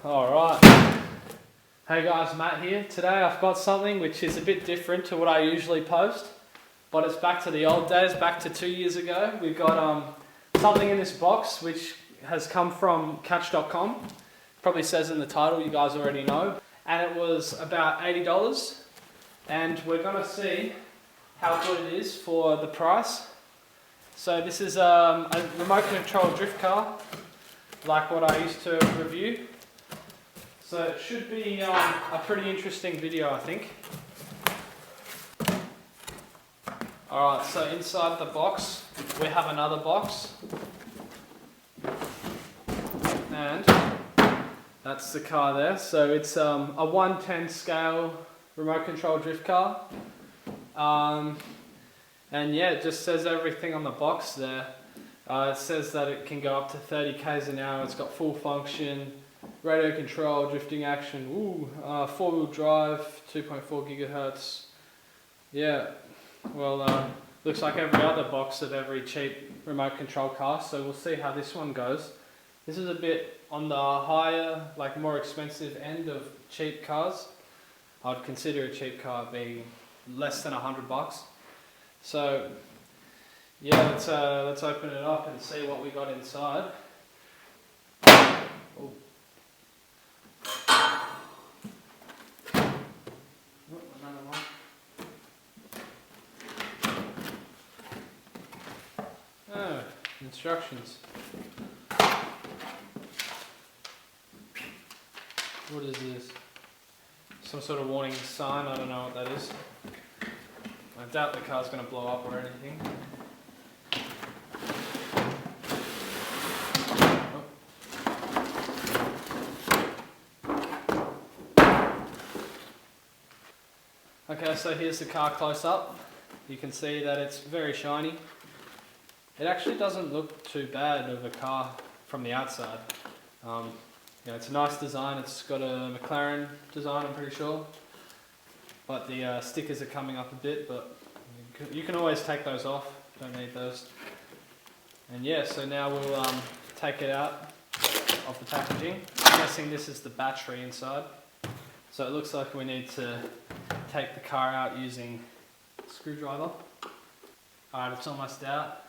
Alright. Hey guys, Matt here. Today I've got something which is a bit different to what I usually post, but it's back to the old days, back to 2 years ago. We've got something in this box which has come from catch.com. Probably says in the title, you guys already know. And it was about $80. And we're going to see how good it is for the price. So this is a remote control drift car, like what I used to review. So it should be a pretty interesting video, I think. Alright, so inside the box we have another box. And that's the car there. So it's a 1/10 scale remote control drift car. And yeah, it just says everything on the box there. It says that it can go up to 30 k's an hour. It's got full function, radio control, drifting action, 4-wheel drive, 2.4 gigahertz. Yeah, well, looks like every other box of every cheap remote control car, so we'll see how this one goes. This is a bit on the higher, like more expensive end of cheap cars. I'd consider a cheap car being less than $100. So yeah, let's open it up and see what we got inside. Oh. Another one. Oh, instructions. What is this? Some sort of warning sign, I don't know what that is. I doubt the car's going to blow up or anything. Okay, so here's the car close up. You can see that it's very shiny. It actually doesn't look too bad of a car from the outside. It's a nice design. It's got a McLaren design, I'm pretty sure. But the stickers are coming up a bit, but you can always take those off. Don't need those. And yeah, so now we'll take it out of the packaging. I'm guessing this is the battery inside. So it looks like we need to take the car out using a screwdriver. Alright, it's almost out.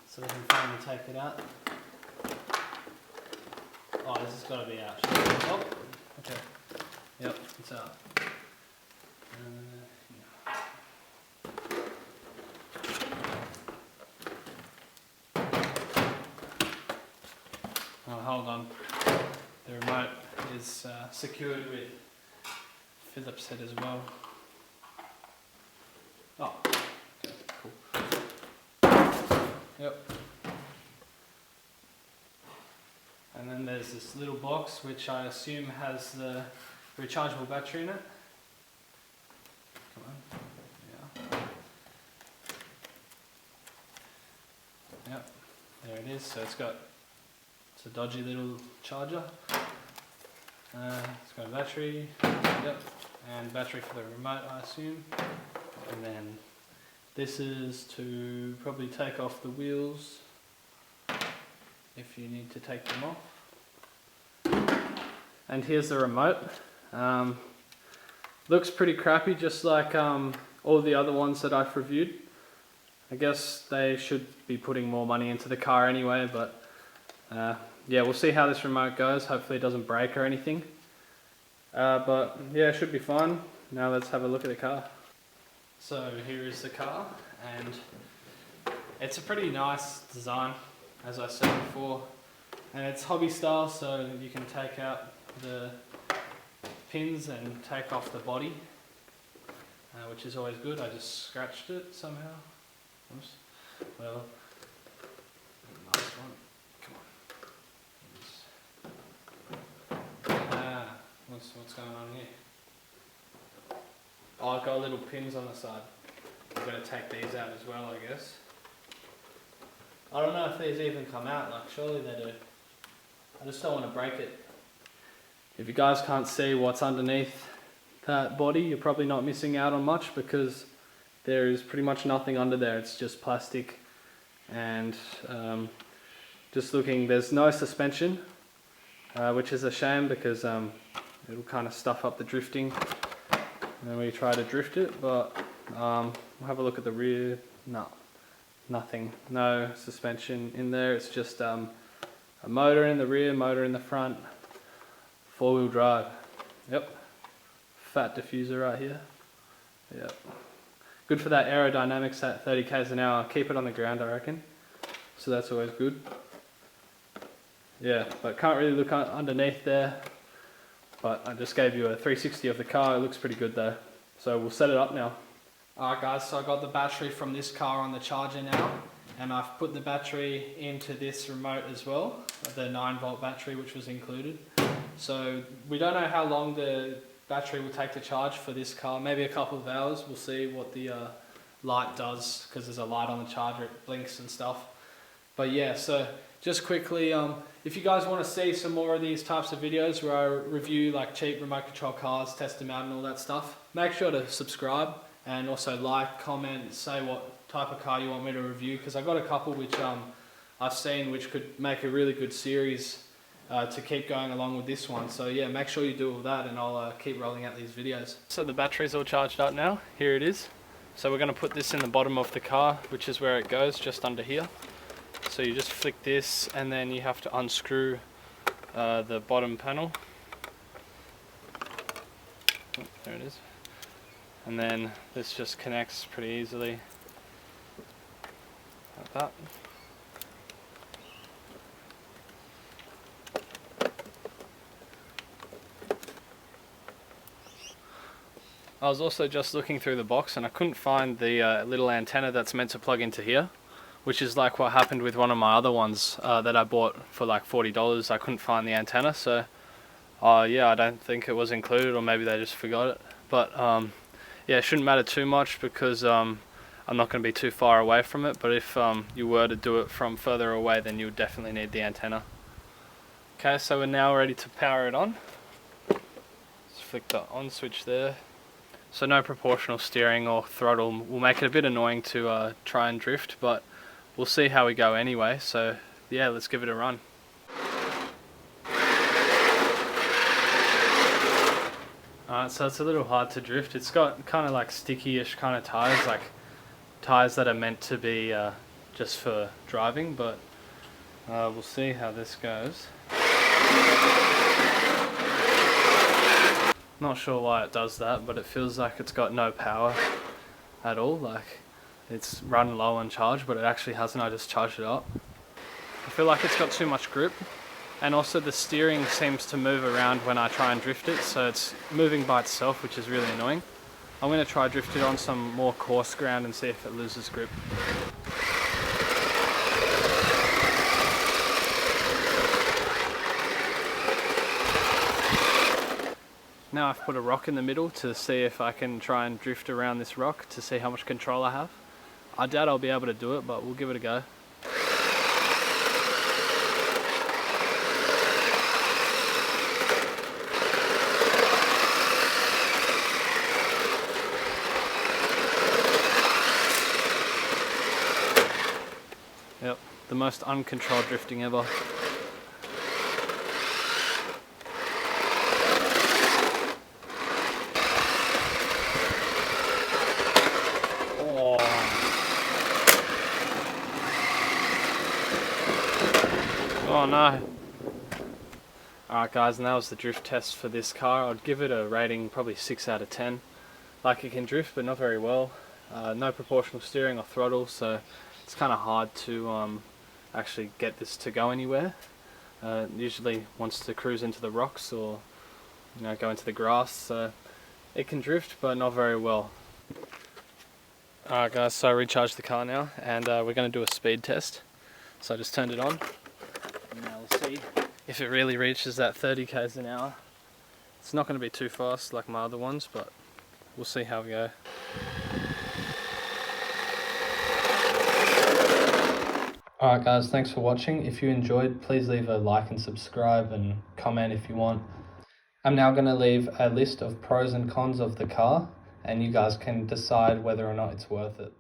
So we can finally take it out. Oh, this has got to be out. Oh, okay. Yep, it's out. Oh, hold on. The remote is secured with Phillips head as well. Oh, okay, cool. Yep. And then there's this little box which I assume has the rechargeable battery in it. Come on. Yeah. Yep, there it is. So it's a dodgy little charger. It's got a battery, yep, and battery for the remote, I assume. And then this is to probably take off the wheels if you need to take them off. And here's the remote. Looks pretty crappy, just like all the other ones that I've reviewed. I guess they should be putting more money into the car anyway, but yeah, we'll see how this remote goes. Hopefully it doesn't break or anything. But yeah, it should be fine. Now let's have a look at the car. So here is the car, and it's a pretty nice design, as I said before. And it's hobby style, so you can take out the pins and take off the body, which is always good. I just scratched it somehow. Oops. Well, nice one. What's going on here? Oh, I've got little pins on the side. I'm going to take these out as well, I guess. I don't know if these even come out, like surely they do. I just don't want to break it. If you guys can't see what's underneath that body, you're probably not missing out on much because there is pretty much nothing under there. It's just plastic and just looking, there's no suspension. which is a shame because it'll kind of stuff up the drifting when we try to drift it. But we'll have a look at the rear. No, nothing, no suspension in there. It's just a motor in the rear, motor in the front, 4-wheel drive. Yep, fat diffuser right here. Yep, good for that aerodynamics at 30 k's an hour. Keep it on the ground, I reckon. So that's always good. Yeah, but can't really look underneath there. But I just gave you a 360 of the car. It looks pretty good though. So we'll set it up now. Alright guys, so I got the battery from this car on the charger now. And I've put the battery into this remote as well. The 9-volt battery which was included. So we don't know how long the battery will take to charge for this car. Maybe a couple of hours. We'll see what the light does, because there's a light on the charger. It blinks and stuff. But yeah, so just quickly, if you guys want to see some more of these types of videos where I review like cheap remote control cars, test them out and all that stuff, make sure to subscribe and also like, comment, say what type of car you want me to review, because I've got a couple which I've seen which could make a really good series to keep going along with this one. So yeah, make sure you do all that and I'll keep rolling out these videos. So the battery's all charged up now. Here it is. So we're going to put this in the bottom of the car, which is where it goes, just under here. So you just flick this and then you have to unscrew the bottom panel. Oh, there it is. And then this just connects pretty easily like that. I was also just looking through the box and I couldn't find the little antenna that's meant to plug into here, which is like what happened with one of my other ones that I bought for like $40. I couldn't find the antenna, so yeah, I don't think it was included, or maybe they just forgot it. But yeah, it shouldn't matter too much because I'm not going to be too far away from it, but if you were to do it from further away, then you would definitely need the antenna. Okay, so we're now ready to power it on. Let's flick the on switch there. So no proportional steering or throttle will make it a bit annoying to try and drift, but we'll see how we go anyway. So yeah, let's give it a run. Alright, so it's a little hard to drift. It's got kind of like sticky-ish kind of tires, like tires that are meant to be just for driving, but we'll see how this goes. Not sure why it does that, but it feels like it's got no power at all. Like it's run low on charge, but it actually hasn't. I just charged it up. I feel like it's got too much grip, and also the steering seems to move around when I try and drift it, so it's moving by itself, which is really annoying. I'm going to try drift it on some more coarse ground and see if it loses grip. Now I've put a rock in the middle to see if I can try and drift around this rock to see how much control I have. I doubt I'll be able to do it, but we'll give it a go. Yep, the most uncontrolled drifting ever. Oh no. Alright guys, and that was the drift test for this car. I'd give it a rating probably 6 out of 10. Like, it can drift but not very well. No proportional steering or throttle, so it's kind of hard to actually get this to go anywhere. It usually wants to cruise into the rocks or go into the grass, so it can drift but not very well. Alright guys, so I recharged the car now and we're going to do a speed test. So I just turned it on. Now we'll see if it really reaches that 30 k's an hour. It's not going to be too fast like my other ones, but we'll see how we go. Alright guys, thanks for watching. If you enjoyed, please leave a like and subscribe and comment if you want. I'm now going to leave a list of pros and cons of the car, and you guys can decide whether or not it's worth it.